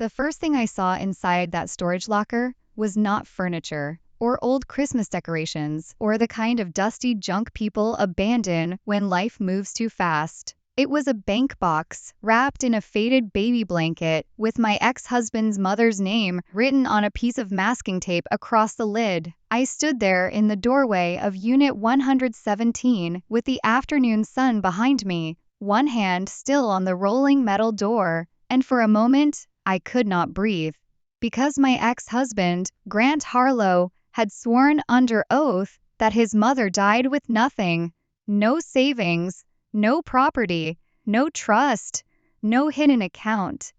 The first thing I saw inside that storage locker was not furniture, or old Christmas decorations, or the kind of dusty junk people abandon when life moves too fast. It was a bank box, wrapped in a faded baby blanket, with my ex-husband's mother's name written on a piece of masking tape across the lid. I stood there in the doorway of Unit 117, with the afternoon sun behind me, one hand still on the rolling metal door, and for a moment, I could not breathe. Because my ex-husband, Grant Harlow, had sworn under oath that his mother died with nothing, no savings, no property, no trust, no hidden account,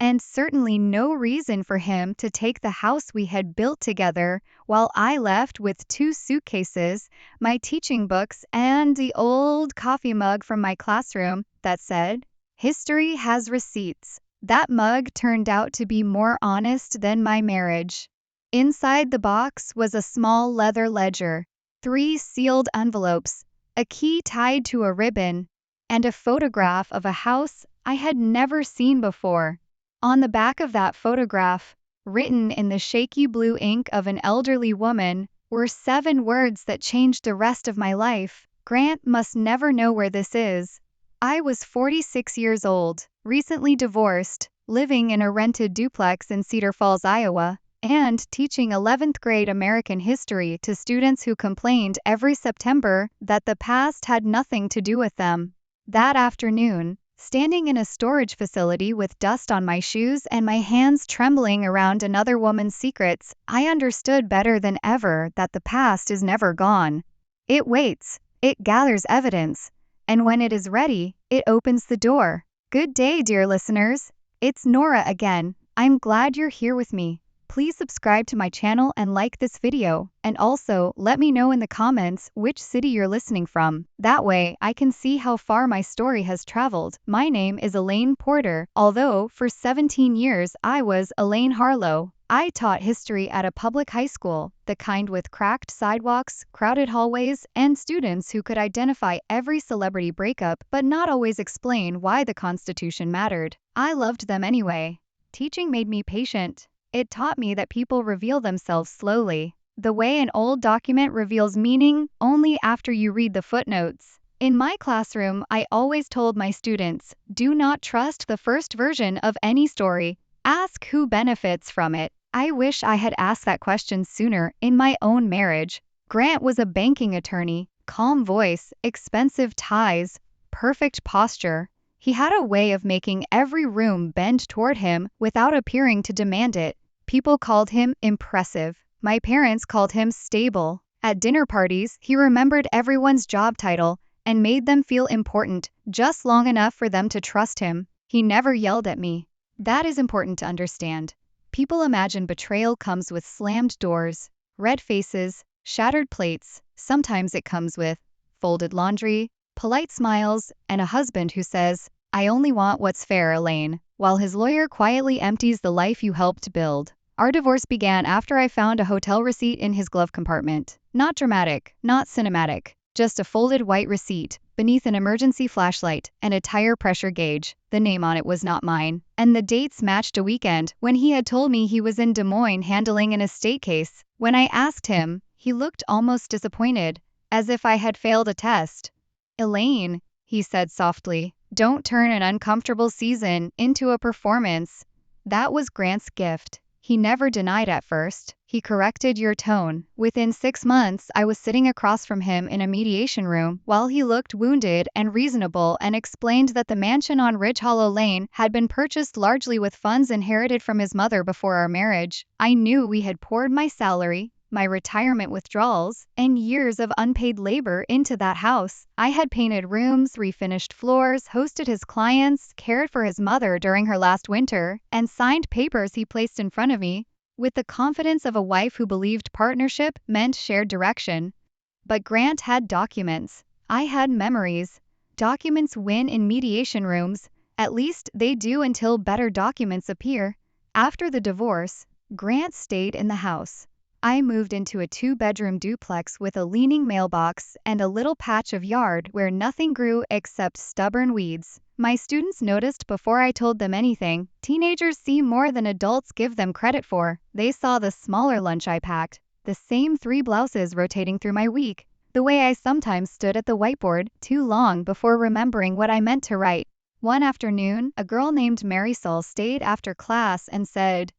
and certainly no reason for him to take the house we had built together, while I left with 2 suitcases, my teaching books, and the old coffee mug from my classroom that said, "History has receipts." That mug turned out to be more honest than my marriage. Inside the box was a small leather ledger, 3 sealed envelopes, a key tied to a ribbon, and a photograph of a house I had never seen before. On the back of that photograph, written in the shaky blue ink of an elderly woman, were 7 words that changed the rest of my life. Grant must never know where this is. I was 46 years old, recently divorced, living in a rented duplex in Cedar Falls, Iowa, and teaching 11th grade American history to students who complained every September that the past had nothing to do with them. That afternoon, standing in a storage facility with dust on my shoes and my hands trembling around another woman's secrets, I understood better than ever that the past is never gone. It waits, it gathers evidence, and when it is ready, it opens the door. Good day, dear listeners. It's Nora again. I'm glad you're here with me. Please subscribe to my channel and like this video, and also let me know in the comments which city you're listening from. That way, I can see how far my story has traveled. My name is Elaine Porter, although for 17 years I was Elaine Harlow. I taught history at a public high school, the kind with cracked sidewalks, crowded hallways, and students who could identify every celebrity breakup but not always explain why the Constitution mattered. I loved them anyway. Teaching made me patient. It taught me that people reveal themselves slowly, the way an old document reveals meaning only after you read the footnotes. In my classroom, I always told my students, do not trust the first version of any story. Ask who benefits from it. I wish I had asked that question sooner in my own marriage. Grant was a banking attorney, calm voice, expensive ties, perfect posture. He had a way of making every room bend toward him without appearing to demand it. People called him impressive. My parents called him stable. At dinner parties, he remembered everyone's job title and made them feel important, just long enough for them to trust him. He never yelled at me. That is important to understand. People imagine betrayal comes with slammed doors, red faces, shattered plates. Sometimes it comes with folded laundry, polite smiles, and a husband who says, "I only want what's fair, Elaine," while his lawyer quietly empties the life you helped build. Our divorce began after I found a hotel receipt in his glove compartment. Not dramatic, not cinematic, just a folded white receipt, beneath an emergency flashlight, and a tire pressure gauge. The name on it was not mine, and the dates matched a weekend when he had told me he was in Des Moines handling an estate case. When I asked him, he looked almost disappointed, as if I had failed a test. "Elaine," he said softly, "don't turn an uncomfortable season into a performance." That was Grant's gift. He never denied at first. He corrected your tone. Within 6 months, I was sitting across from him in a mediation room while he looked wounded and reasonable and explained that the mansion on Ridge Hollow Lane had been purchased largely with funds inherited from his mother before our marriage. I knew we had poured my salary, my retirement withdrawals, and years of unpaid labor into that house. I had painted rooms, refinished floors, hosted his clients, cared for his mother during her last winter, and signed papers he placed in front of me, with the confidence of a wife who believed partnership meant shared direction. But Grant had documents. I had memories. Documents win in mediation rooms, at least they do until better documents appear. After the divorce, Grant stayed in the house. I moved into a two-bedroom duplex with a leaning mailbox and a little patch of yard where nothing grew except stubborn weeds. My students noticed before I told them anything. Teenagers see more than adults give them credit for. They saw the smaller lunch I packed, the same 3 blouses rotating through my week, the way I sometimes stood at the whiteboard too long before remembering what I meant to write. One afternoon, a girl named Marisol stayed after class and said,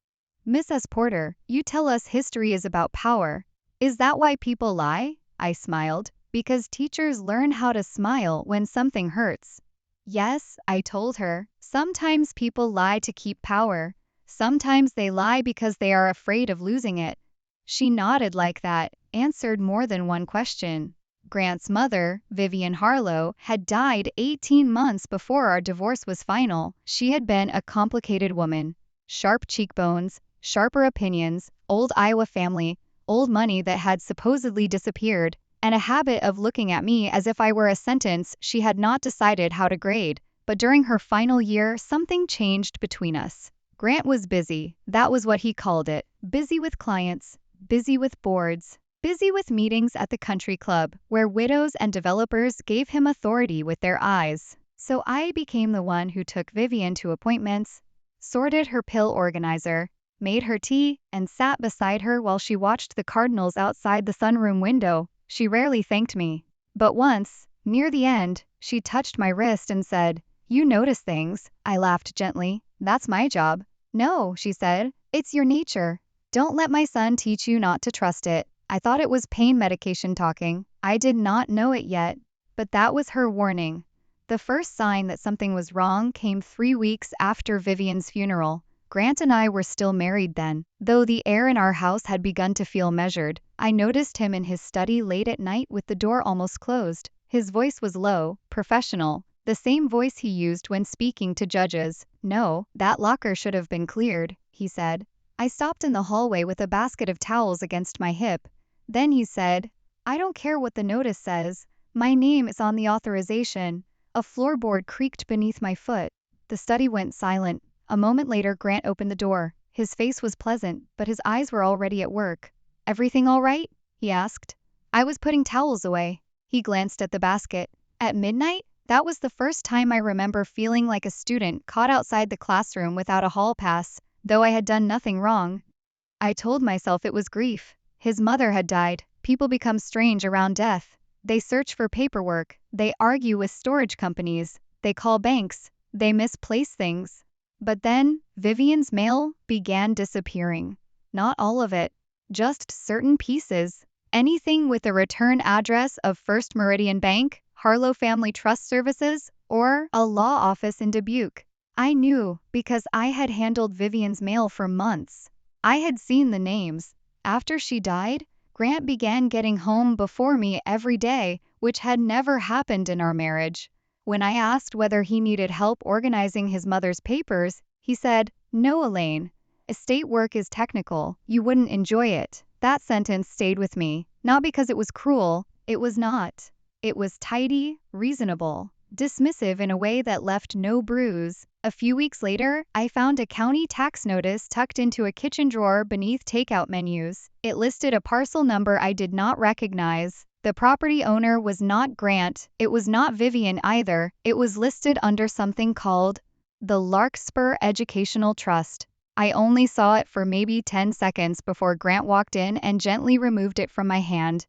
"Mrs. Porter, you tell us history is about power. Is that why people lie?" I smiled. Because teachers learn how to smile when something hurts. Yes, I told her. Sometimes people lie to keep power. Sometimes they lie because they are afraid of losing it. She nodded like that, answered more than one question. Grant's mother, Vivian Harlow, had died 18 months before our divorce was final. She had been a complicated woman. Sharp cheekbones, sharper opinions, old Iowa family, old money that had supposedly disappeared, and a habit of looking at me as if I were a sentence she had not decided how to grade. But during her final year, something changed between us. Grant was busy. That was what he called it. Busy with clients, busy with boards, busy with meetings at the country club, where widows and developers gave him authority with their eyes. So I became the one who took Vivian to appointments, sorted her pill organizer, made her tea, and sat beside her while she watched the cardinals outside the sunroom window. She rarely thanked me. But once, near the end, she touched my wrist and said, "You notice things." I laughed gently. "That's my job." "No," she said. "It's your nature. Don't let my son teach you not to trust it." I thought it was pain medication talking. I did not know it yet. But that was her warning. The first sign that something was wrong came 3 weeks after Vivian's funeral. Grant and I were still married then. Though the air in our house had begun to feel measured, I noticed him in his study late at night with the door almost closed. His voice was low, professional, the same voice he used when speaking to judges. "No, that locker should have been cleared," he said. I stopped in the hallway with a basket of towels against my hip. Then he said, "I don't care what the notice says. My name is on the authorization." A floorboard creaked beneath my foot. The study went silent. A moment later, Grant opened the door. His face was pleasant, but his eyes were already at work. "Everything all right?" he asked. I was putting towels away. He glanced at the basket. At midnight? That was the first time I remember feeling like a student caught outside the classroom without a hall pass, though I had done nothing wrong. I told myself it was grief. His mother had died. People become strange around death. They search for paperwork. They argue with storage companies. They call banks. They misplace things. But then, Vivian's mail began disappearing. Not all of it, just certain pieces. Anything with a return address of First Meridian Bank, Harlow Family Trust Services, or a law office in Dubuque. I knew because I had handled Vivian's mail for months. I had seen the names. After she died, Grant began getting home before me every day, which had never happened in our marriage. When I asked whether he needed help organizing his mother's papers, he said, "No, Elaine. Estate work is technical. You wouldn't enjoy it." That sentence stayed with me, not because it was cruel. It was not. It was tidy, reasonable, dismissive in a way that left no bruise. A few weeks later, I found a county tax notice tucked into a kitchen drawer beneath takeout menus. It listed a parcel number I did not recognize. The property owner was not Grant. It was not Vivian either. It was listed under something called the Larkspur Educational Trust. I only saw it for maybe 10 seconds before Grant walked in and gently removed it from my hand.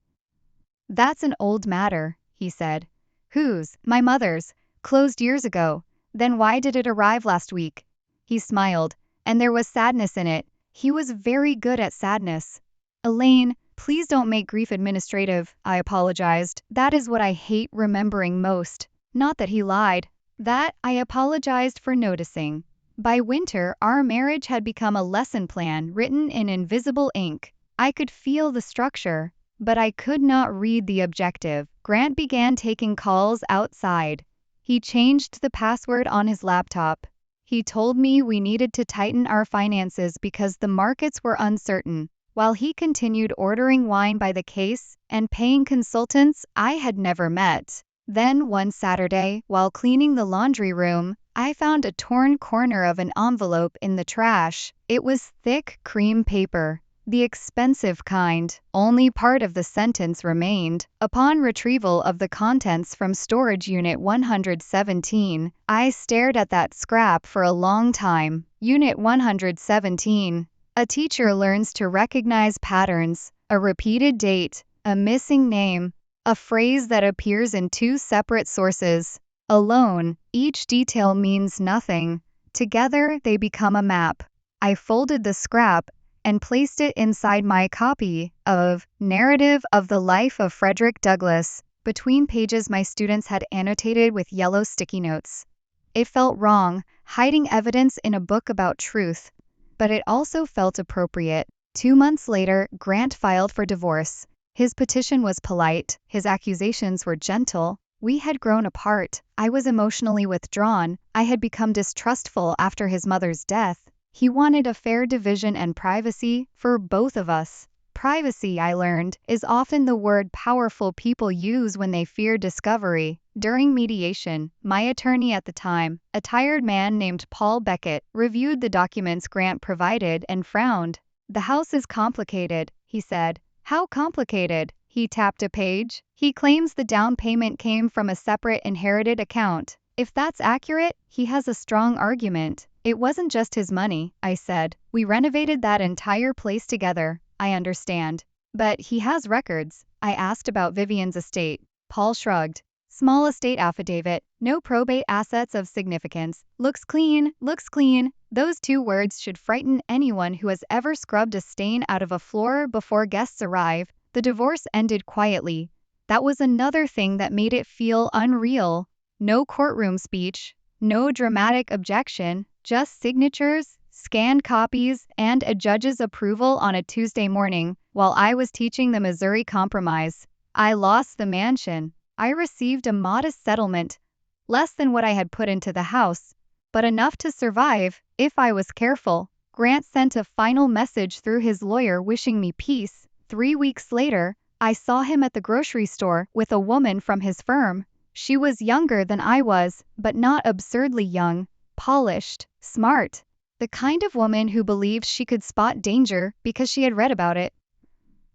"That's an old matter," he said. "Whose?" "My mother's. Closed years ago." "Then why did it arrive last week?" He smiled, and there was sadness in it. He was very good at sadness. "Elaine, please don't make grief administrative," I apologized. "That is what I hate remembering most." Not that he lied. That I apologized for noticing. By winter, our marriage had become a lesson plan written in invisible ink. I could feel the structure, but I could not read the objective. Grant began taking calls outside. He changed the password on his laptop. He told me we needed to tighten our finances because the markets were uncertain, while he continued ordering wine by the case and paying consultants I had never met. Then one Saturday, while cleaning the laundry room, I found a torn corner of an envelope in the trash. It was thick cream paper. The expensive kind. Only part of the sentence remained. Upon retrieval of the contents from storage unit 117, I stared at that scrap for a long time. Unit 117. A teacher learns to recognize patterns, a repeated date, a missing name, a phrase that appears in two separate sources. Alone, each detail means nothing. Together, they become a map. I folded the scrap and placed it inside my copy of Narrative of the Life of Frederick Douglass. Between pages my students had annotated with yellow sticky notes. It felt wrong, hiding evidence in a book about truth, but it also felt appropriate. 2 months later, Grant filed for divorce. His petition was polite, his accusations were gentle. We had grown apart. I was emotionally withdrawn. I had become distrustful after his mother's death. He wanted a fair division and privacy for both of us. Privacy, I learned, is often the word powerful people use when they fear discovery. During mediation, my attorney at the time, a tired man named Paul Beckett, reviewed the documents Grant provided and frowned. "The house is complicated," he said. "How complicated?" He tapped a page. "He claims the down payment came from a separate inherited account. If that's accurate, he has a strong argument." "It wasn't just his money," I said. "We renovated that entire place together." "I understand. But he has records." I asked about Vivian's estate. Paul shrugged. "Small estate affidavit, no probate assets of significance. Looks clean, looks clean." Those 2 words should frighten anyone who has ever scrubbed a stain out of a floor before guests arrive. The divorce ended quietly. That was another thing that made it feel unreal. No courtroom speech, no dramatic objection, just signatures, scanned copies, and a judge's approval on a Tuesday morning, while I was teaching the Missouri Compromise. I lost the mansion. I received a modest settlement, less than what I had put into the house, but enough to survive, if I was careful. Grant sent a final message through his lawyer wishing me peace. 3 weeks later, I saw him at the grocery store with a woman from his firm. She was younger than I was, but not absurdly young. Polished, smart, the kind of woman who believed she could spot danger because she had read about it.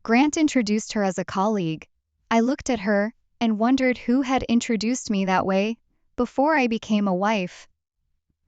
Grant introduced her as a colleague. I looked at her and wondered who had introduced me that way before I became a wife.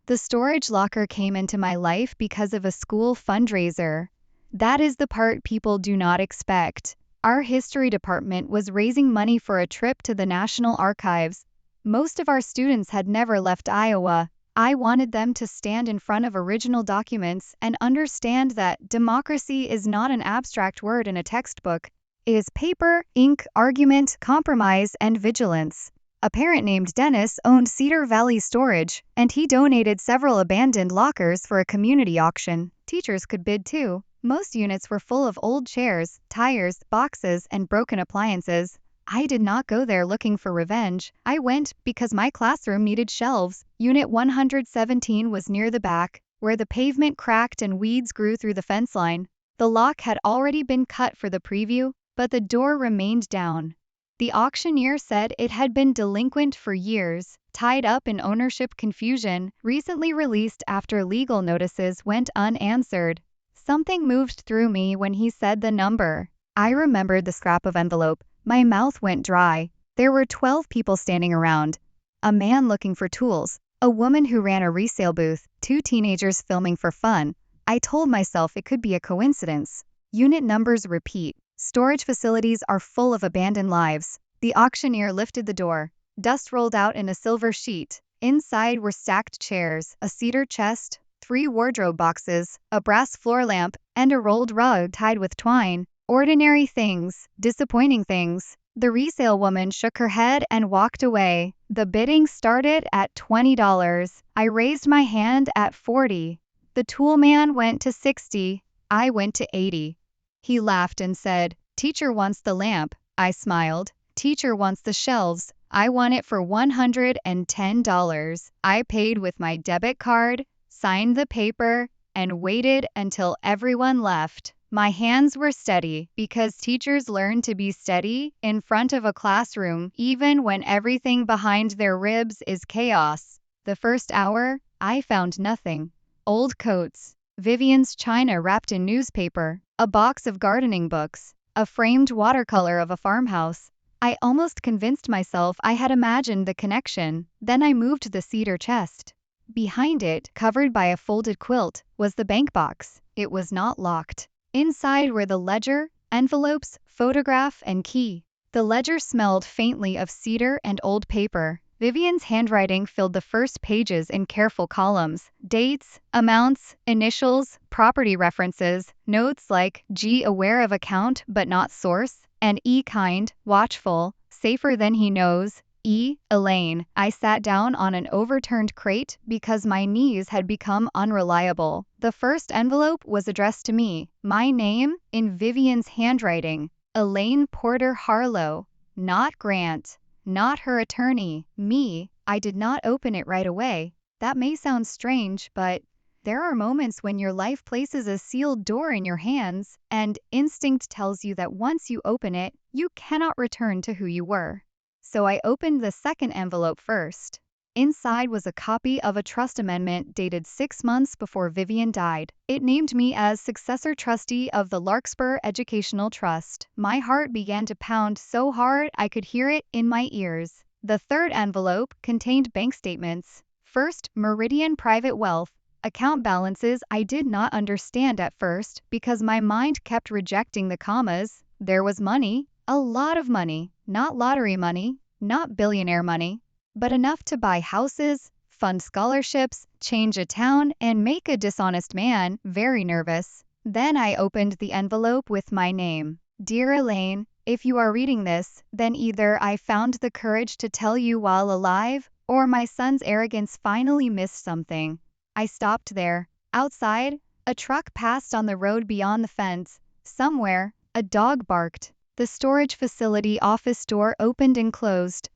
The storage locker came into my life because of a school fundraiser. That is the part people do not expect. Our history department was raising money for a trip to the National Archives. Most of our students had never left Iowa. I wanted them to stand in front of original documents and understand that democracy is not an abstract word in a textbook. It is paper, ink, argument, compromise, and vigilance. A parent named Dennis owned Cedar Valley Storage, and he donated several abandoned lockers for a community auction. Teachers could bid too. Most units were full of old chairs, tires, boxes, and broken appliances. I did not go there looking for revenge. I went because my classroom needed shelves. Unit 117 was near the back, where the pavement cracked and weeds grew through the fence line. The lock had already been cut for the preview, but the door remained down. The auctioneer said it had been delinquent for years, tied up in ownership confusion, recently released after legal notices went unanswered. Something moved through me when he said the number. I remembered the scrap of envelope. My mouth went dry. There were 12 people standing around. A man looking for tools, a woman who ran a resale booth, 2 teenagers filming for fun. I told myself it could be a coincidence. Unit numbers repeat. Storage facilities are full of abandoned lives. The auctioneer lifted the door. Dust rolled out in a silver sheet. Inside were stacked chairs, a cedar chest, 3 wardrobe boxes, a brass floor lamp, and a rolled rug tied with twine. Ordinary things, disappointing things. The resale woman shook her head and walked away. The bidding started at $20. I raised my hand at $40. The tool man went to $60. I went to $80. He laughed and said, "Teacher wants the lamp." I smiled. "Teacher wants the shelves." I won it for $110. I paid with my debit card, signed the paper, and waited until everyone left. My hands were steady because teachers learn to be steady in front of a classroom even when everything behind their ribs is chaos. The first hour, I found nothing. Old coats, Vivian's china wrapped in newspaper, a box of gardening books, a framed watercolor of a farmhouse. I almost convinced myself I had imagined the connection. Then I moved the cedar chest. Behind it, covered by a folded quilt, was the bank box. It was not locked. Inside were the ledger, envelopes, photograph, and key. The ledger smelled faintly of cedar and old paper. Vivian's handwriting filled the first pages in careful columns. Dates, amounts, initials, property references, notes like G aware of account but not source, and E kind, watchful, safer than he knows. E. Elaine. I sat down on an overturned crate because my knees had become unreliable. The first envelope was addressed to me. My name, in Vivian's handwriting. Elaine Porter Harlow. Not Grant. Not her attorney. Me. I did not open it right away. That may sound strange, but there are moments when your life places a sealed door in your hands, and instinct tells you that once you open it, you cannot return to who you were. So I opened the second envelope first. Inside was a copy of a trust amendment dated 6 months before Vivian died. It named me as successor trustee of the Larkspur Educational Trust. My heart began to pound so hard I could hear it in my ears. The third envelope contained bank statements. First, Meridian Private Wealth. Account balances I did not understand at first because my mind kept rejecting the commas. There was money. A lot of money, not lottery money, not billionaire money, but enough to buy houses, fund scholarships, change a town, and make a dishonest man very nervous. Then I opened the envelope with my name. Dear Elaine, if you are reading this, then either I found the courage to tell you while alive, or my son's arrogance finally missed something. I stopped there. Outside, a truck passed on the road beyond the fence. Somewhere, a dog barked. The storage facility office door opened and closed.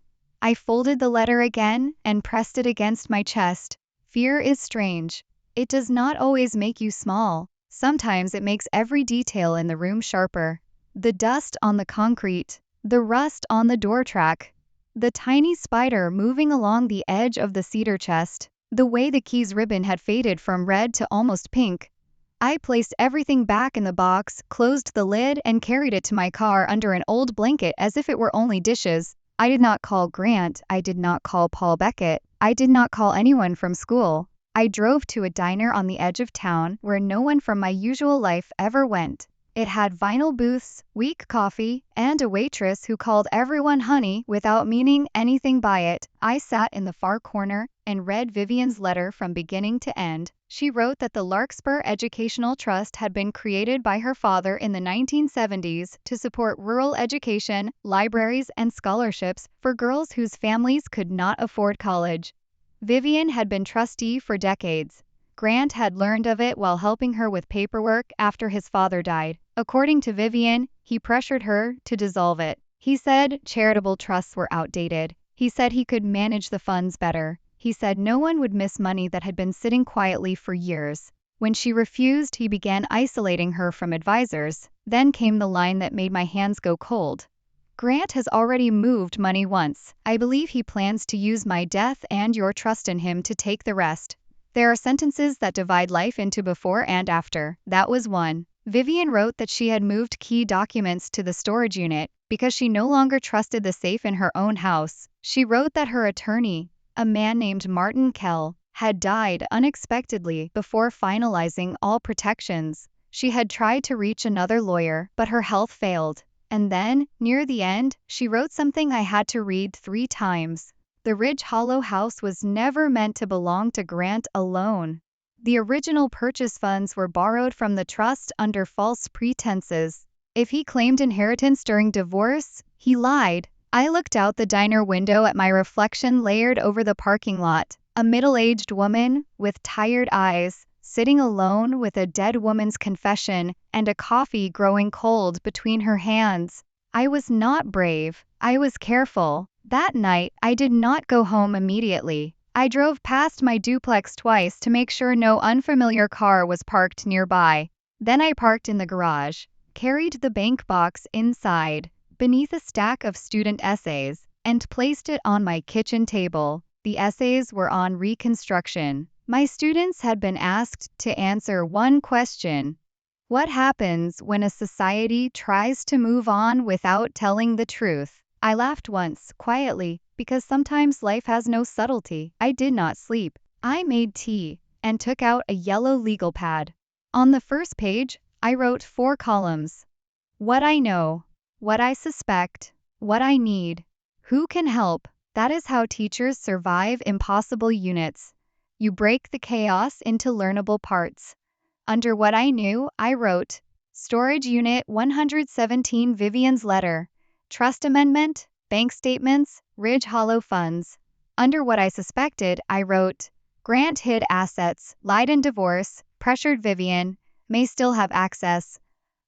I folded the letter again and pressed it against my chest. Fear is strange. It does not always make you small. Sometimes it makes every detail in the room sharper. The dust on the concrete, the rust on the door track, the tiny spider moving along the edge of the cedar chest, the way the keys ribbon had faded from red to almost pink. I placed everything back in the box, closed the lid, and carried it to my car under an old blanket as if it were only dishes. I did not call Grant. I did not call Paul Beckett. I did not call anyone from school. I drove to a diner on the edge of town where no one from my usual life ever went. It had vinyl booths, weak coffee, and a waitress who called everyone honey without meaning anything by it. I sat in the far corner and read Vivian's letter from beginning to end. She wrote that the Larkspur Educational Trust had been created by her father in the 1970s to support rural education, libraries, and scholarships for girls whose families could not afford college. Vivian had been trustee for decades. Grant had learned of it while helping her with paperwork after his father died. According to Vivian, he pressured her to dissolve it. He said charitable trusts were outdated. He said he could manage the funds better. He said no one would miss money that had been sitting quietly for years. When she refused, he began isolating her from advisors. Then came the line that made my hands go cold. Grant has already moved money once. I believe he plans to use my death and your trust in him to take the rest. There are sentences that divide life into before and after. That was one. Vivian wrote that she had moved key documents to the storage unit because she no longer trusted the safe in her own house. She wrote that her attorney, a man named Martin Kell, had died unexpectedly before finalizing all protections. She had tried to reach another lawyer, but her health failed. And then, near the end, she wrote something I had to read 3 times. The Ridge Hollow house was never meant to belong to Grant alone. The original purchase funds were borrowed from the trust under false pretenses. If he claimed inheritance during divorce, he lied. I looked out the diner window at my reflection layered over the parking lot. A middle-aged woman, with tired eyes, sitting alone with a dead woman's confession and a coffee growing cold between her hands. I was not brave. I was careful. That night, I did not go home immediately. I drove past my duplex twice to make sure no unfamiliar car was parked nearby. Then I parked in the garage, carried the bank box inside, beneath a stack of student essays, and placed it on my kitchen table. The essays were on Reconstruction, My students had been asked to answer one question. What happens when a society tries to move on without telling the truth? I laughed once, quietly, because sometimes life has no subtlety. I did not sleep. I made tea and took out a yellow legal pad. On the first page, I wrote 4 columns. What I know, what I suspect, what I need, who can help. That is how teachers survive impossible units. You break the chaos into learnable parts. Under what I knew, I wrote, Storage Unit 117 Vivian's letter, Trust Amendment, Bank Statements, Ridge Hollow Funds. Under what I suspected, I wrote, Grant hid assets, lied in divorce, pressured Vivian, may still have access.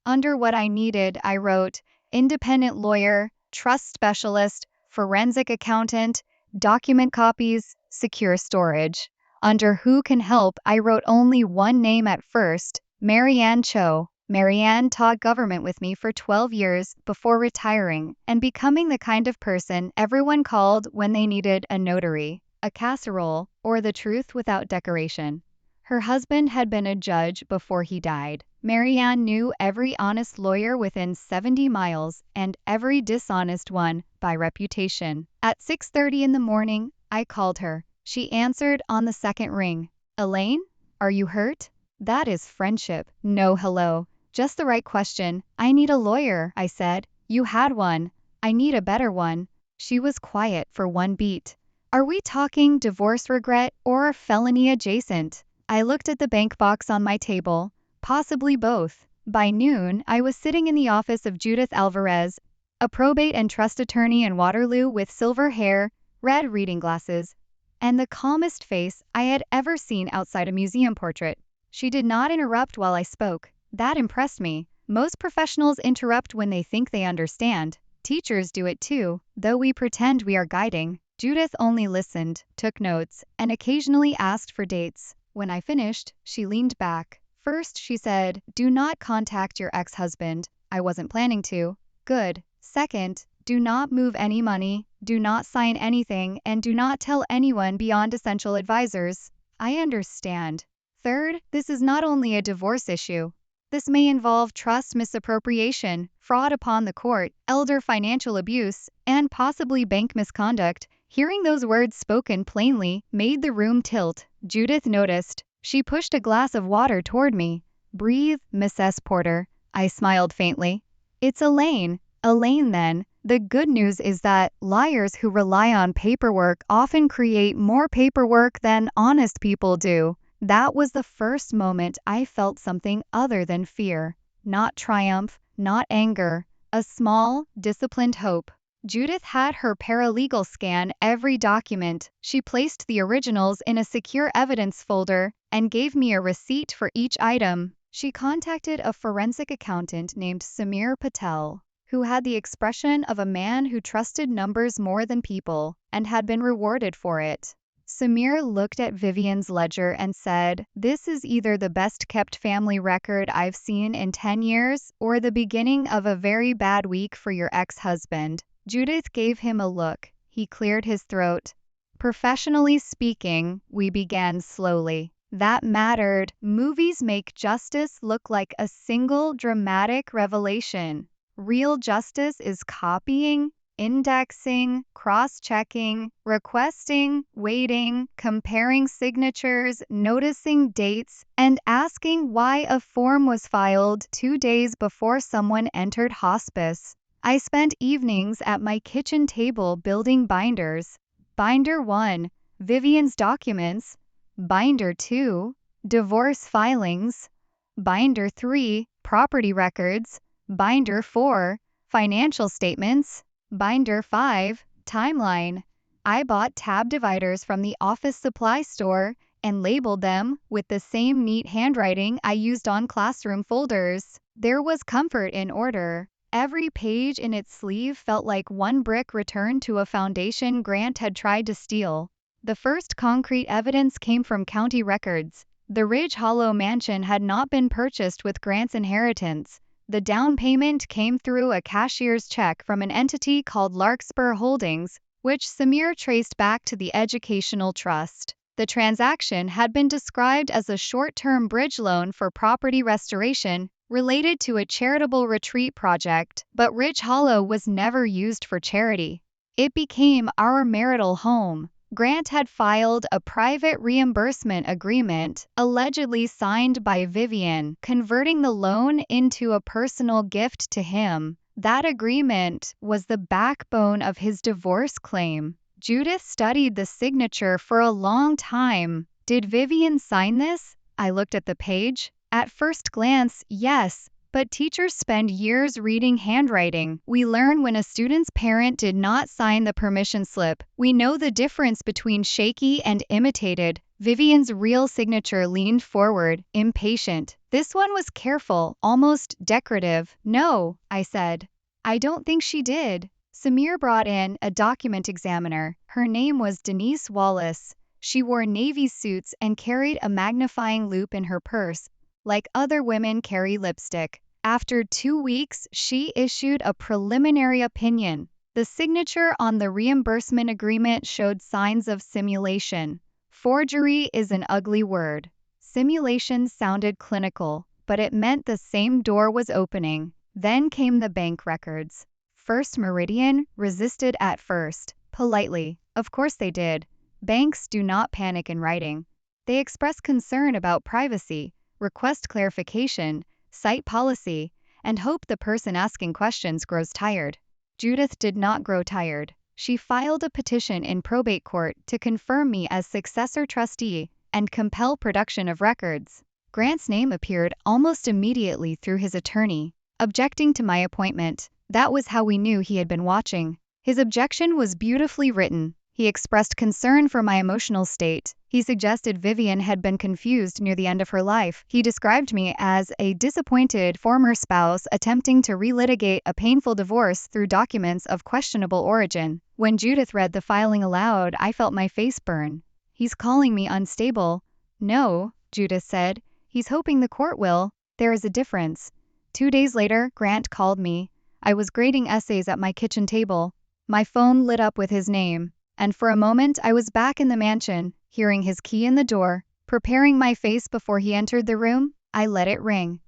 Under what I needed, I wrote, Independent lawyer, trust specialist, forensic accountant, document copies, secure storage. Under who can help, I wrote only one name at first, Marianne Cho. Marianne taught government with me for 12 years before retiring and becoming the kind of person everyone called when they needed a notary, a casserole, or the truth without decoration. Her husband had been a judge before he died. Marianne knew every honest lawyer within 70 miles and every dishonest one by reputation. At 6:30 in the morning, I called her. She answered on the second ring. Elaine, are you hurt? That is friendship. No hello. Just the right question. I need a lawyer, I said. You had one. I need a better one. She was quiet for one beat. Are we talking divorce regret or felony adjacent? I looked at the bank box on my table. Possibly both. By noon, I was sitting in the office of Judith Alvarez, a probate and trust attorney in Waterloo with silver hair, red reading glasses, and the calmest face I had ever seen outside a museum portrait. She did not interrupt while I spoke. That impressed me. Most professionals interrupt when they think they understand. Teachers do it too, though we pretend we are guiding. Judith only listened, took notes, and occasionally asked for dates. When I finished, she leaned back. First, she said, do not contact your ex-husband. I wasn't planning to. Good. Second, do not move any money, do not sign anything, and do not tell anyone beyond essential advisors. I understand. Third, this is not only a divorce issue. This may involve trust misappropriation, fraud upon the court, elder financial abuse, and possibly bank misconduct. Hearing those words spoken plainly made the room tilt. Judith noticed. She pushed a glass of water toward me. Breathe, Miss S. Porter. I smiled faintly. It's Elaine. Elaine then. The good news is that liars who rely on paperwork often create more paperwork than honest people do. That was the first moment I felt something other than fear. Not triumph, not anger. A small, disciplined hope. Judith had her paralegal scan every document. She placed the originals in a secure evidence folder and gave me a receipt for each item. She contacted a forensic accountant named Samir Patel, who had the expression of a man who trusted numbers more than people and had been rewarded for it. Samir looked at Vivian's ledger and said, This is either the best kept family record I've seen in 10 years or the beginning of a very bad week for your ex-husband. Judith gave him a look. He cleared his throat. Professionally speaking, we began slowly. That mattered. Movies make justice look like a single dramatic revelation. Real justice is copying, indexing, cross-checking, requesting, waiting, comparing signatures, noticing dates, and asking why a form was filed 2 days before someone entered hospice. I spent evenings at my kitchen table building binders. Binder 1, Vivian's documents. Binder 2, divorce filings. Binder 3, property records. Binder 4, financial statements. Binder 5, timeline. I bought tab dividers from the office supply store and labeled them with the same neat handwriting I used on classroom folders. There was comfort in order. Every page in its sleeve felt like one brick returned to a foundation Grant had tried to steal. The first concrete evidence came from county records. The Ridge Hollow mansion had not been purchased with Grant's inheritance. The down payment came through a cashier's check from an entity called Larkspur Holdings, which Samir traced back to the Educational Trust. The transaction had been described as a short-term bridge loan for property restoration related to a charitable retreat project, but Ridge Hollow was never used for charity. It became our marital home. Grant had filed a private reimbursement agreement, allegedly signed by Vivian, converting the loan into a personal gift to him. That agreement was the backbone of his divorce claim. Judith studied the signature for a long time. Did Vivian sign this? I looked at the page. At first glance, yes. But teachers spend years reading handwriting. We learn when a student's parent did not sign the permission slip. We know the difference between shaky and imitated. Vivian's real signature leaned forward, impatient. This one was careful, almost decorative. No, I said. I don't think she did. Samir brought in a document examiner. Her name was Denise Wallace. She wore navy suits and carried a magnifying loupe in her purse, like other women carry lipstick. After 2 weeks, she issued a preliminary opinion. The signature on the reimbursement agreement showed signs of simulation. Forgery is an ugly word. Simulation sounded clinical, but it meant the same door was opening. Then came the bank records. First Meridian resisted at first, politely. Of course they did. Banks do not panic in writing. They express concern about privacy, request clarification, cite policy, and hope the person asking questions grows tired. Judith did not grow tired. She filed a petition in probate court to confirm me as successor trustee and compel production of records. Grant's name appeared almost immediately through his attorney, objecting to my appointment. That was how we knew he had been watching. His objection was beautifully written. He expressed concern for my emotional state. He suggested Vivian had been confused near the end of her life. He described me as a disappointed former spouse attempting to relitigate a painful divorce through documents of questionable origin. When Judith read the filing aloud, I felt my face burn. He's calling me unstable. No, Judith said. He's hoping the court will. There is a difference. 2 days later, Grant called me. I was grading essays at my kitchen table. My phone lit up with his name. And for a moment I was back in the mansion, hearing his key in the door. Preparing my face before he entered the room, I let it ring.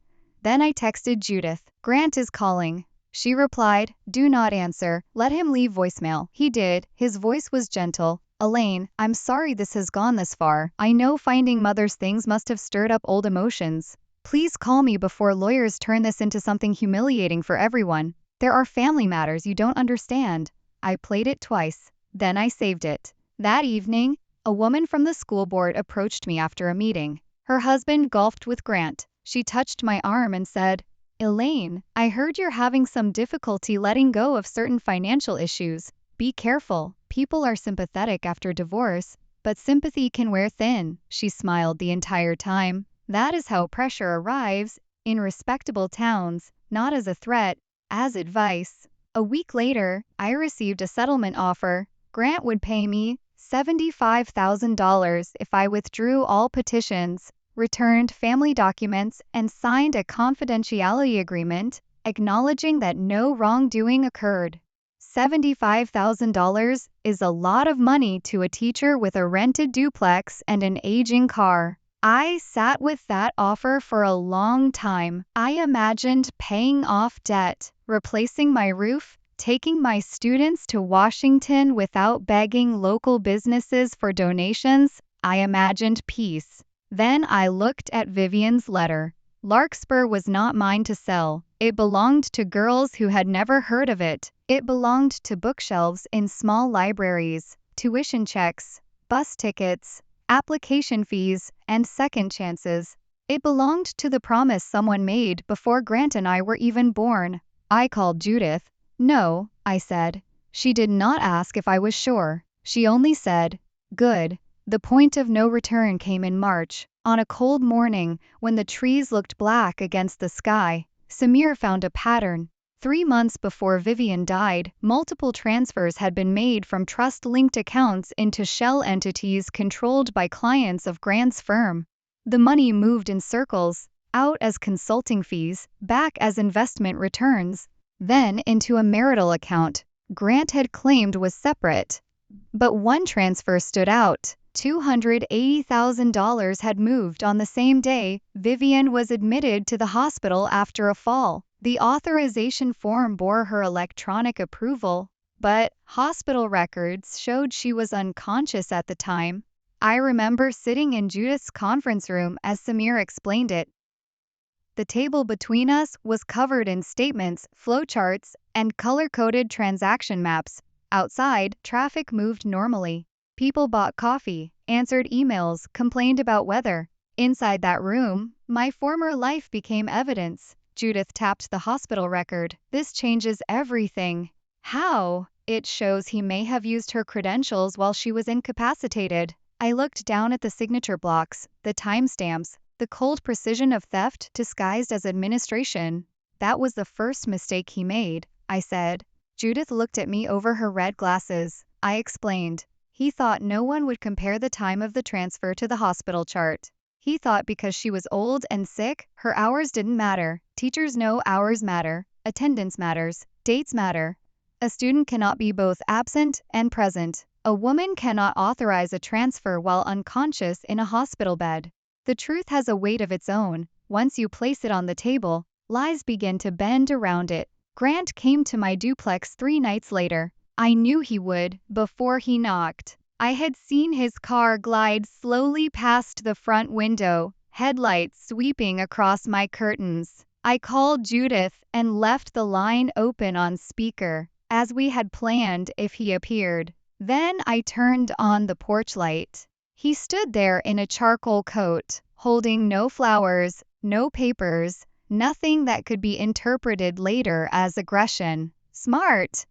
Then I texted Judith. Grant is calling. She replied, do not answer. Let him leave voicemail. He did. His voice was gentle. Elaine, I'm sorry this has gone this far. I know finding mother's things must have stirred up old emotions. Please call me before lawyers turn this into something humiliating for everyone. There are family matters you don't understand. I played it twice. Then I saved it. That evening, a woman from the school board approached me after a meeting. Her husband golfed with Grant. She touched my arm and said, Elaine, I heard you're having some difficulty letting go of certain financial issues. Be careful. People are sympathetic after divorce, but sympathy can wear thin. She smiled the entire time. That is how pressure arrives, in respectable towns, not as a threat, as advice. A week later, I received a settlement offer. Grant would pay me $75,000 if I withdrew all petitions, returned family documents, and signed a confidentiality agreement acknowledging that no wrongdoing occurred. $75,000 is a lot of money to a teacher with a rented duplex and an aging car. I sat with that offer for a long time. I imagined paying off debt, replacing my roof, taking my students to Washington without begging local businesses for donations. I imagined peace. Then I looked at Vivian's letter. Larkspur was not mine to sell. It belonged to girls who had never heard of it. It belonged to bookshelves in small libraries, tuition checks, bus tickets, application fees, and second chances. It belonged to the promise someone made before Grant and I were even born. I called Judith. No, I said. She did not ask if I was sure. She only said, good. The point of no return came in March, on a cold morning when the trees looked black against the sky. Samir found a pattern. 3 months before Vivian died, multiple transfers had been made from trust-linked accounts into shell entities controlled by clients of Grant's firm. The money moved in circles, out as consulting fees, back as investment returns, then into a marital account Grant had claimed was separate. But one transfer stood out. $280,000 had moved on the same day. Vivian was admitted to the hospital after a fall. The authorization form bore her electronic approval, but hospital records showed she was unconscious at the time. I remember sitting in Judith's conference room as Samir explained it. The table between us was covered in statements, flowcharts, and color-coded transaction maps. Outside, traffic moved normally. People bought coffee, answered emails, complained about weather. Inside that room, my former life became evidence. Judith tapped the hospital record. This changes everything. How? It shows he may have used her credentials while she was incapacitated. I looked down at the signature blocks, the timestamps, the cold precision of theft disguised as administration. That was the first mistake he made, I said. Judith looked at me over her red glasses. I explained. He thought no one would compare the time of the transfer to the hospital chart. He thought because she was old and sick, her hours didn't matter. Teachers know hours matter, attendance matters, dates matter. A student cannot be both absent and present. A woman cannot authorize a transfer while unconscious in a hospital bed. The truth has a weight of its own. Once you place it on the table, lies begin to bend around it. Grant came to my duplex 3 nights later. I knew he would, before he knocked. I had seen his car glide slowly past the front window, headlights sweeping across my curtains. I called Judith and left the line open on speaker, as we had planned if he appeared. Then I turned on the porch light. He stood there in a charcoal coat, holding no flowers, no papers, nothing that could be interpreted later as aggression. Smart.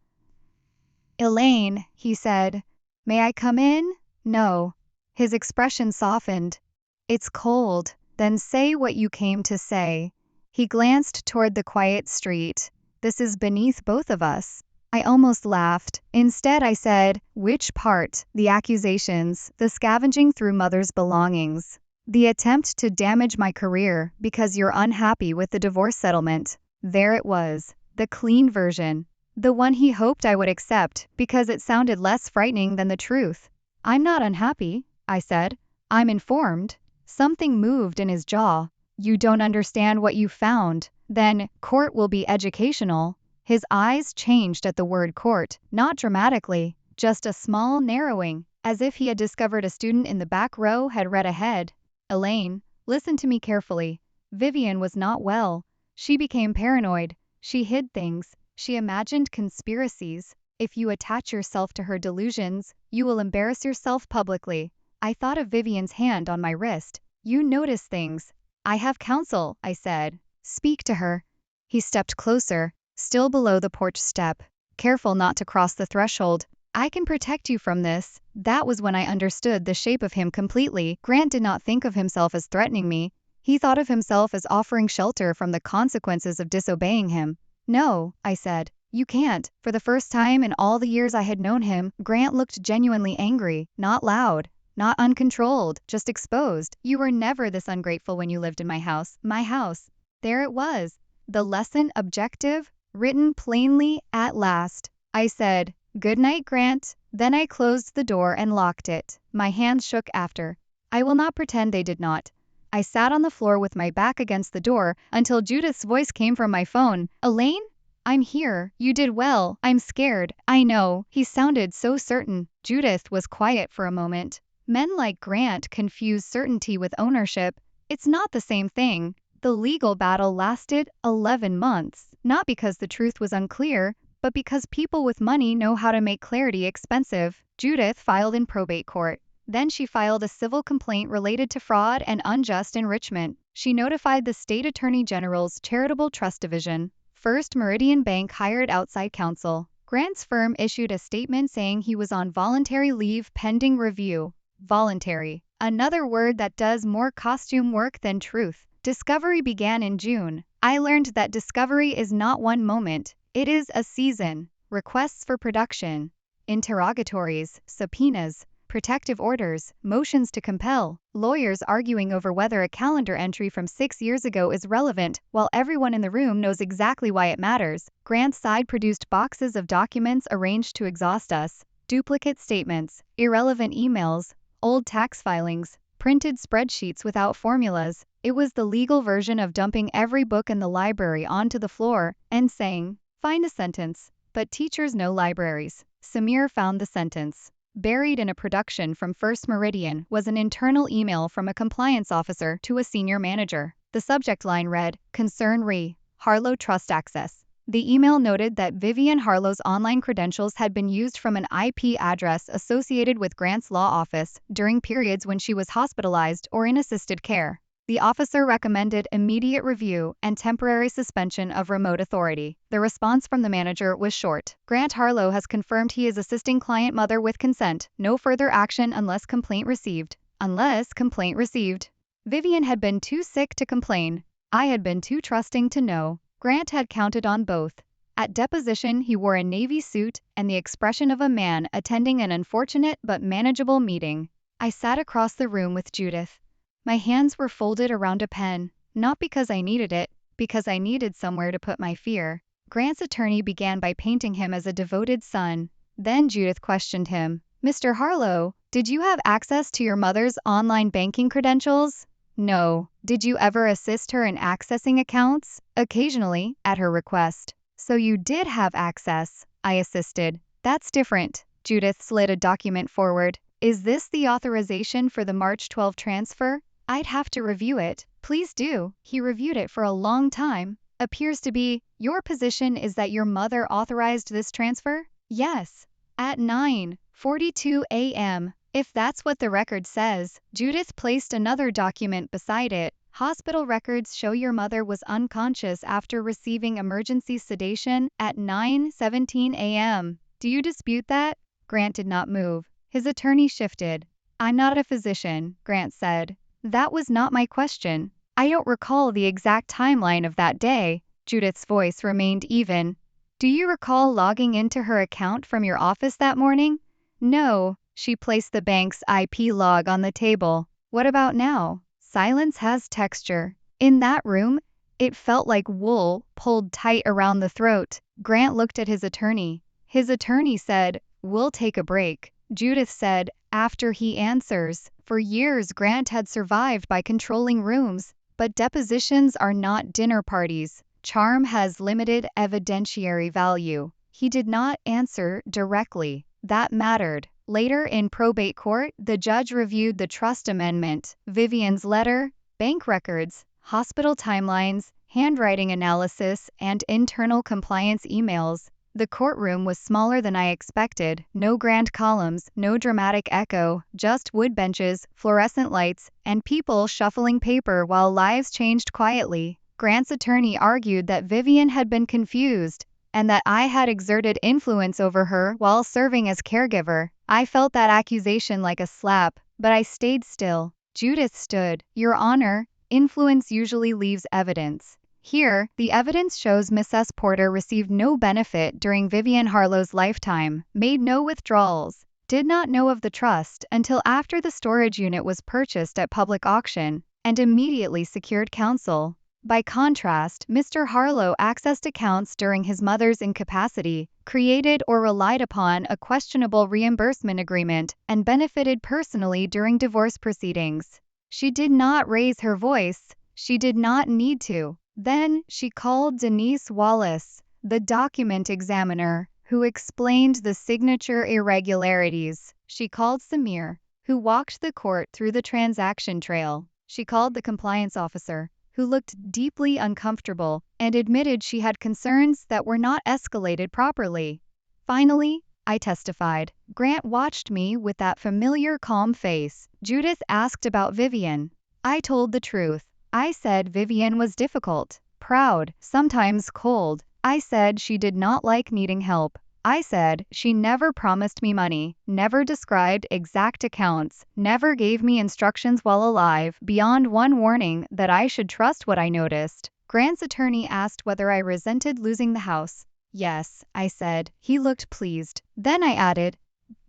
Elaine, he said. May I come in? No. His expression softened. It's cold. Then say what you came to say. He glanced toward the quiet street. This is beneath both of us. I almost laughed. Instead I said, which part? The accusations, the scavenging through mother's belongings, the attempt to damage my career because you're unhappy with the divorce settlement. There it was, the clean version. The one he hoped I would accept because it sounded less frightening than the truth. I'm not unhappy, I said. I'm informed. Something moved in his jaw. You don't understand what you found. Then, court will be educational. His eyes changed at the word court, not dramatically, just a small narrowing, as if he had discovered a student in the back row had read ahead. Elaine, listen to me carefully. Vivian was not well. She became paranoid. She hid things. She imagined conspiracies. If you attach yourself to her delusions, you will embarrass yourself publicly. I thought of Vivian's hand on my wrist. You notice things. I have counsel, I said. Speak to her. He stepped closer, still below the porch step, careful not to cross the threshold. I can protect you from this. That was when I understood the shape of him completely. Grant did not think of himself as threatening me. He thought of himself as offering shelter from the consequences of disobeying him. No, I said. You can't. For the first time in all the years I had known him, Grant looked genuinely angry, not loud, not uncontrolled, just exposed. You were never this ungrateful when you lived in my house. My house. There it was. The lesson objective, written plainly at last. I said, "Good night, Grant." Then I closed the door and locked it. My hands shook after. I will not pretend they did not. I sat on the floor with my back against the door until Judith's voice came from my phone. Elaine? I'm here. You did well. I'm scared. I know. He sounded so certain. Judith was quiet for a moment. Men like Grant confuse certainty with ownership. It's not the same thing. The legal battle lasted 11 months, not because the truth was unclear, but because people with money know how to make clarity expensive. Judith filed in probate court. Then she filed a civil complaint related to fraud and unjust enrichment. She notified the state attorney general's charitable trust division. First Meridian Bank hired outside counsel. Grant's firm issued a statement saying he was on voluntary leave pending review. Voluntary. Another word that does more costume work than truth. Discovery began in June. I learned that discovery is not one moment. It is a season. Requests for production, interrogatories, subpoenas, protective orders, motions to compel, lawyers arguing over whether a calendar entry from 6 years ago is relevant, while everyone in the room knows exactly why it matters. Grant's side produced boxes of documents arranged to exhaust us, duplicate statements, irrelevant emails, old tax filings, printed spreadsheets without formulas. It was the legal version of dumping every book in the library onto the floor and saying, "Find a sentence." But teachers know libraries. Samir found the sentence. Buried in a production from First Meridian was an internal email from a compliance officer to a senior manager. The subject line read, "Concern Re. Harlow Trust Access." The email noted that Vivian Harlow's online credentials had been used from an IP address associated with Grant's law office during periods when she was hospitalized or in assisted care. The officer recommended immediate review and temporary suspension of remote authority. The response from the manager was short. "Grant Harlow has confirmed he is assisting client mother with consent. No further action unless complaint received." Unless complaint received. Vivian had been too sick to complain. I had been too trusting to know. Grant had counted on both. At deposition, he wore a navy suit and the expression of a man attending an unfortunate but manageable meeting. I sat across the room with Judith. My hands were folded around a pen, not because I needed it, because I needed somewhere to put my fear. Grant's attorney began by painting him as a devoted son. Then Judith questioned him. "Mr. Harlow, did you have access to your mother's online banking credentials?" "No." "Did you ever assist her in accessing accounts?" "Occasionally, at her request." "So you did have access." I assisted. "That's different." Judith slid a document forward. "Is this the authorization for the March 12 transfer?" "I'd have to review it." "Please do." He reviewed it for a long time. "Appears to be, your position is that your mother authorized this transfer?" "Yes." "At 9:42 a.m. If that's what the record says." Judith placed another document beside it. "Hospital records show your mother was unconscious after receiving emergency sedation at 9:17 a.m. Do you dispute that?" Grant did not move. His attorney shifted. "I'm not a physician," Grant said. "That was not my question. I don't recall the exact timeline of that day." Judith's voice remained even. "Do you recall logging into her account from your office that morning?" "No." She placed the bank's IP log on the table. "What about now?" Silence has texture. In that room, it felt like wool pulled tight around the throat. Grant looked at his attorney. His attorney said, "We'll take a break." Judith said, "After he answers." For years Grant had survived by controlling rooms, but depositions are not dinner parties. Charm has limited evidentiary value. He did not answer directly. That mattered. Later in probate court, the judge reviewed the trust amendment, Vivian's letter, bank records, hospital timelines, handwriting analysis, and internal compliance emails. The courtroom was smaller than I expected. No grand columns, no dramatic echo, just wood benches, fluorescent lights, and people shuffling paper while lives changed quietly. Grant's attorney argued that Vivian had been confused, and that I had exerted influence over her while serving as caregiver. I felt that accusation like a slap, but I stayed still. Judith stood. "Your Honor, influence usually leaves evidence. Here, the evidence shows Mrs. Porter received no benefit during Vivian Harlow's lifetime, made no withdrawals, did not know of the trust until after the storage unit was purchased at public auction, and immediately secured counsel. By contrast, Mr. Harlow accessed accounts during his mother's incapacity, created or relied upon a questionable reimbursement agreement, and benefited personally during divorce proceedings. She did not raise her voice. She did not need to." Then she called Denise Wallace, the document examiner, who explained the signature irregularities. She called Samir, who walked the court through the transaction trail. She called the compliance officer, who looked deeply uncomfortable and admitted she had concerns that were not escalated properly. Finally, I testified. Grant watched me with that familiar calm face. Judith asked about Vivian. I told the truth. I said Vivian was difficult, proud, sometimes cold. I said she did not like needing help. I said she never promised me money, never described exact accounts, never gave me instructions while alive, beyond one warning that I should trust what I noticed. Grant's attorney asked whether I resented losing the house. "Yes," I said. He looked pleased. Then I added,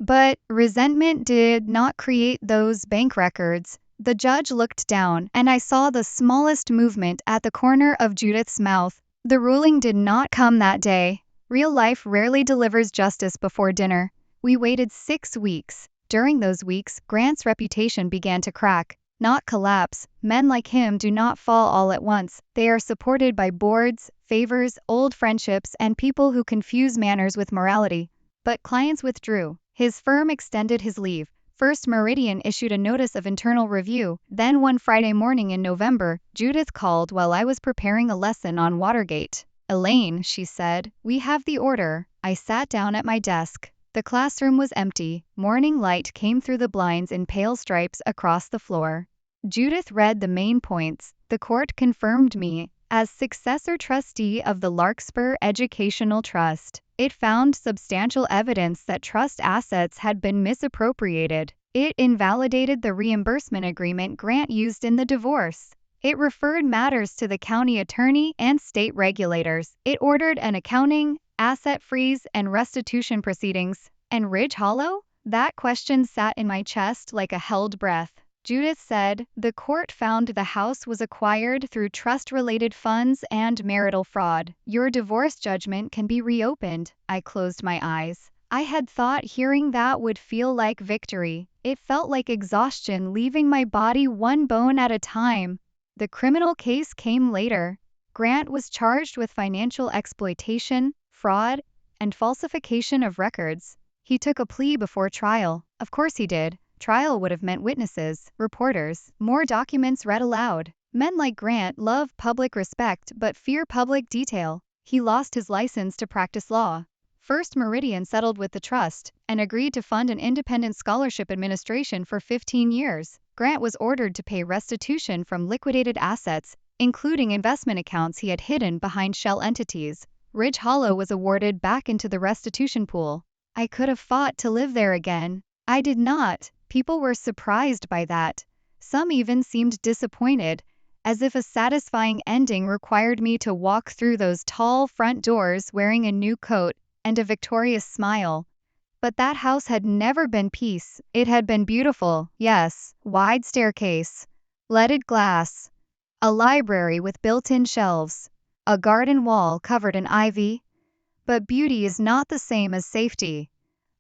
"But resentment did not create those bank records." The judge looked down, and I saw the smallest movement at the corner of Judith's mouth. The ruling did not come that day. Real life rarely delivers justice before dinner. We waited 6 weeks. During those weeks, Grant's reputation began to crack, not collapse. Men like him do not fall all at once. They are supported by boards, favors, old friendships, and people who confuse manners with morality. But clients withdrew. His firm extended his leave. First, Meridian issued a notice of internal review. Then one Friday morning in November, Judith called while I was preparing a lesson on Watergate. "Elaine," she said, "we have the order." I sat down at my desk. The classroom was empty. Morning light came through the blinds in pale stripes across the floor. Judith read the main points. The court confirmed me as successor trustee of the Larkspur Educational Trust. It found substantial evidence that trust assets had been misappropriated. It invalidated the reimbursement agreement Grant used in the divorce. It referred matters to the county attorney and state regulators. It ordered an accounting, asset freeze, and restitution proceedings. And Ridge Hollow? That question sat in my chest like a held breath. Judith said, "The court found the house was acquired through trust-related funds and marital fraud. Your divorce judgment can be reopened." I closed my eyes. I had thought hearing that would feel like victory. It felt like exhaustion leaving my body one bone at a time. The criminal case came later. Grant was charged with financial exploitation, fraud, and falsification of records. He took a plea before trial. Of course he did. Trial would have meant witnesses, reporters, more documents read aloud. Men like Grant love public respect but fear public detail. He lost his license to practice law. First, Meridian settled with the trust and agreed to fund an independent scholarship administration for 15 years. Grant was ordered to pay restitution from liquidated assets, including investment accounts he had hidden behind shell entities. Ridge Hollow was awarded back into the restitution pool. I could have fought to live there again. I did not. People were surprised by that. Some even seemed disappointed, as if a satisfying ending required me to walk through those tall front doors wearing a new coat and a victorious smile. But that house had never been peace. It had been beautiful, yes, wide staircase, leaded glass, a library with built-in shelves, a garden wall covered in ivy. But beauty is not the same as safety.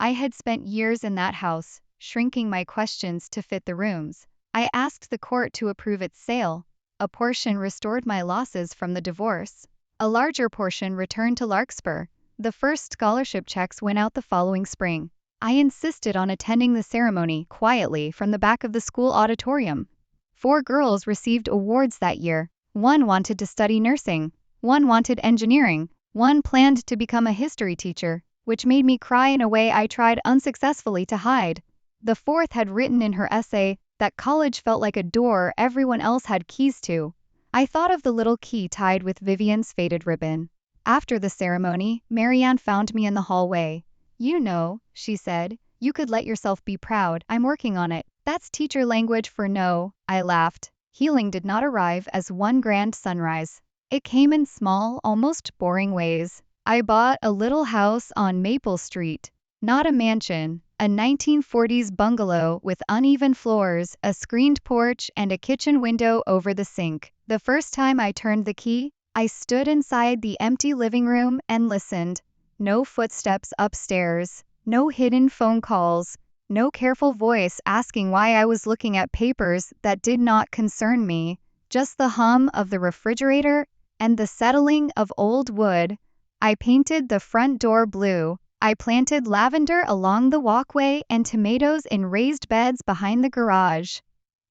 I had spent years in that house, shrinking my questions to fit the rooms. I asked the court to approve its sale. A portion restored my losses from the divorce. A larger portion returned to Larkspur. The first scholarship checks went out the following spring. I insisted on attending the ceremony quietly from the back of the school auditorium. 4 girls received awards that year. One wanted to study nursing. One wanted engineering. One planned to become a history teacher, which made me cry in a way I tried unsuccessfully to hide. The fourth had written in her essay that college felt like a door everyone else had keys to. I thought of the little key tied with Vivian's faded ribbon. After the ceremony, Marianne found me in the hallway. "You know," she said, "you could let yourself be proud. I'm working on it." "That's teacher language for no," I laughed. Healing did not arrive as one grand sunrise. It came in small, almost boring ways. I bought a little house on Maple Street. Not a mansion, a 1940s bungalow with uneven floors, a screened porch, and a kitchen window over the sink. The first time I turned the key, I stood inside the empty living room and listened. No footsteps upstairs, no hidden phone calls, no careful voice asking why I was looking at papers that did not concern me. Just the hum of the refrigerator and the settling of old wood. I painted the front door blue. I planted lavender along the walkway and tomatoes in raised beds behind the garage.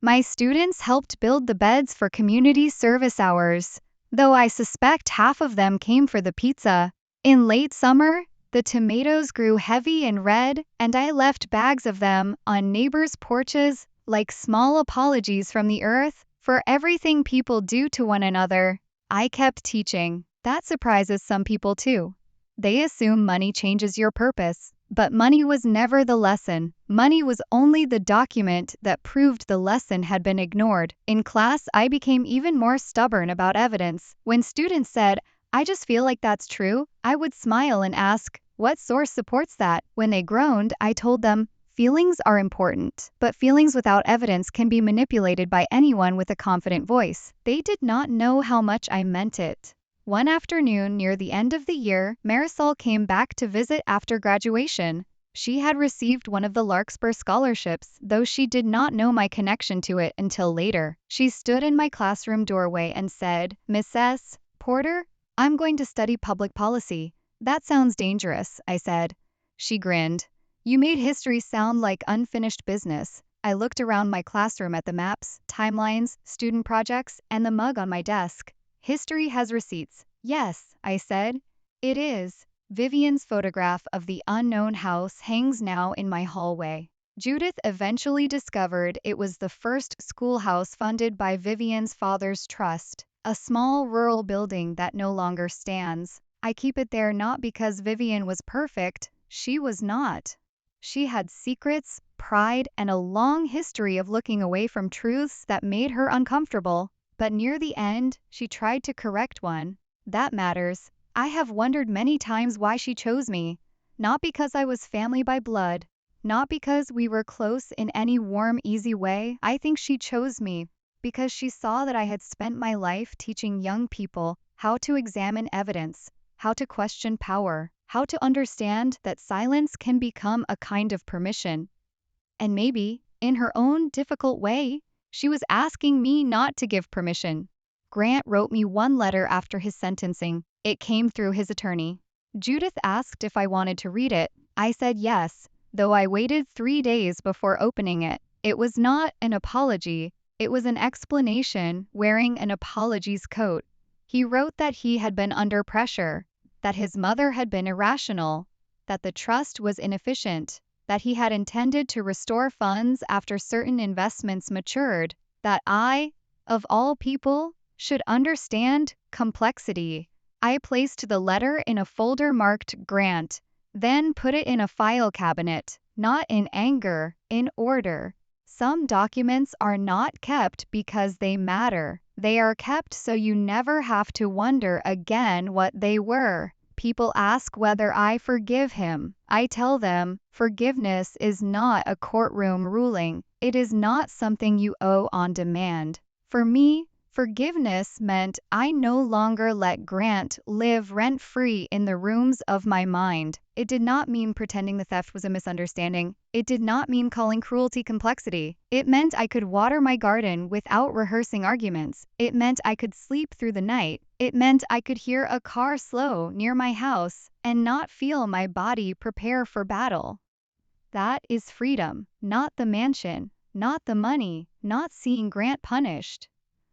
My students helped build the beds for community service hours, though I suspect half of them came for the pizza. In late summer, the tomatoes grew heavy and red, and I left bags of them on neighbors' porches like small apologies from the earth for everything people do to one another. I kept teaching. That surprises some people too. They assume money changes your purpose, but money was never the lesson. Money was only the document that proved the lesson had been ignored. In class, I became even more stubborn about evidence. When students said, "I just feel like that's true," I would smile and ask, "What source supports that?" When they groaned, I told them, "Feelings are important, but feelings without evidence can be manipulated by anyone with a confident voice." They did not know how much I meant it. One afternoon near the end of the year, Marisol came back to visit after graduation. She had received one of the Larkspur scholarships, though she did not know my connection to it until later. She stood in my classroom doorway and said, "Mrs. Porter, I'm going to study public policy." "That sounds dangerous," I said. She grinned. "You made history sound like unfinished business." I looked around my classroom at the maps, timelines, student projects, and the mug on my desk. "History has receipts." "Yes," I said. "It is." Vivian's photograph of the unknown house hangs now in my hallway. Judith eventually discovered it was the first schoolhouse funded by Vivian's father's trust, a small rural building that no longer stands. I keep it there not because Vivian was perfect, she was not. She had secrets, pride, and a long history of looking away from truths that made her uncomfortable. But near the end, she tried to correct one. That matters. I have wondered many times why she chose me. Not because I was family by blood. Not because we were close in any warm, easy way. I think she chose me because she saw that I had spent my life teaching young people how to examine evidence, how to question power, how to understand that silence can become a kind of permission. And maybe, in her own difficult way, she was asking me not to give permission. Grant wrote me one letter after his sentencing. It came through his attorney. Judith asked if I wanted to read it. I said yes, though I waited 3 days before opening it. It was not an apology, it was an explanation wearing an apology's coat. He wrote that he had been under pressure, that his mother had been irrational, that the trust was inefficient, that he had intended to restore funds after certain investments matured, that I, of all people, should understand complexity. I placed the letter in a folder marked Grant, then put it in a file cabinet, not in anger, in order. Some documents are not kept because they matter. They are kept so you never have to wonder again what they were. People ask whether I forgive him. I tell them, forgiveness is not a courtroom ruling. It is not something you owe on demand. For me, forgiveness meant I no longer let Grant live rent-free in the rooms of my mind. It did not mean pretending the theft was a misunderstanding. It did not mean calling cruelty complexity. It meant I could water my garden without rehearsing arguments. It meant I could sleep through the night. It meant I could hear a car slow near my house and not feel my body prepare for battle. That is freedom, not the mansion, not the money, not seeing Grant punished.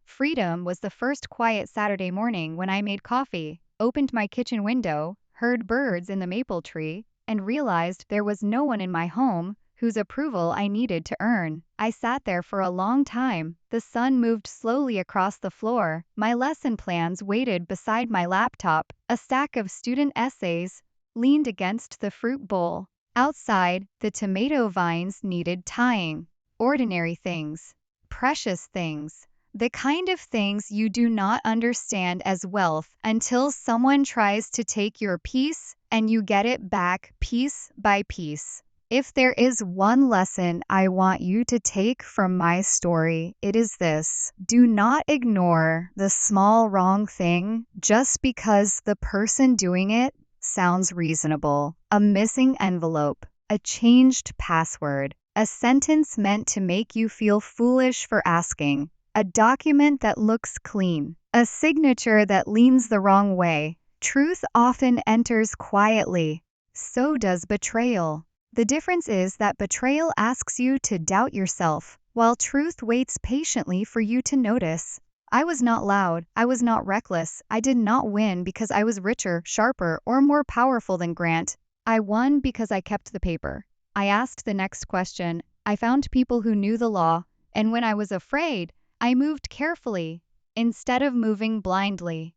Freedom was the first quiet Saturday morning when I made coffee, opened my kitchen window, heard birds in the maple tree, and realized there was no one in my home whose approval I needed to earn. I sat there for a long time. The sun moved slowly across the floor. My lesson plans waited beside my laptop. A stack of student essays leaned against the fruit bowl. Outside, the tomato vines needed tying. Ordinary things. Precious things. The kind of things you do not understand as wealth until someone tries to take your peace and you get it back piece by piece. If there is one lesson I want you to take from my story, it is this. Do not ignore the small wrong thing just because the person doing it sounds reasonable. A missing envelope, a changed password, a sentence meant to make you feel foolish for asking. A document that looks clean, a signature that leans the wrong way. Truth often enters quietly. So does betrayal. The difference is that betrayal asks you to doubt yourself, while truth waits patiently for you to notice. I was not loud, I was not reckless, I did not win because I was richer, sharper, or more powerful than Grant. I won because I kept the paper. I asked the next question. I found people who knew the law, and when I was afraid, I moved carefully, instead of moving blindly.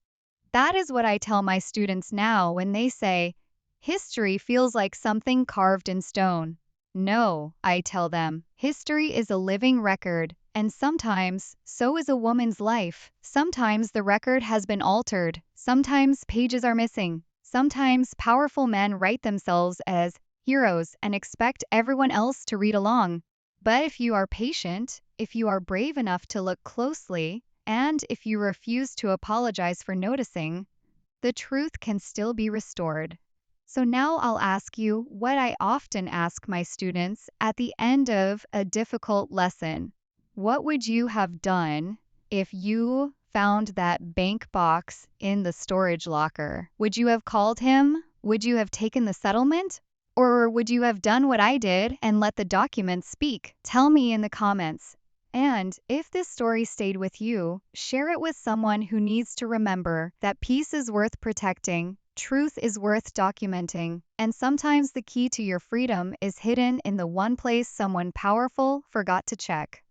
That is what I tell my students now when they say, history feels like something carved in stone. No, I tell them, history is a living record, and sometimes, so is a woman's life. Sometimes the record has been altered, sometimes pages are missing, sometimes powerful men write themselves as heroes and expect everyone else to read along. But if you are patient, if you are brave enough to look closely, and if you refuse to apologize for noticing, the truth can still be restored. So now I'll ask you what I often ask my students at the end of a difficult lesson. What would you have done if you found that bank box in the storage locker? Would you have called him? Would you have taken the settlement? Or would you have done what I did and let the documents speak? Tell me in the comments. And if this story stayed with you, share it with someone who needs to remember that peace is worth protecting, truth is worth documenting, and sometimes the key to your freedom is hidden in the one place someone powerful forgot to check.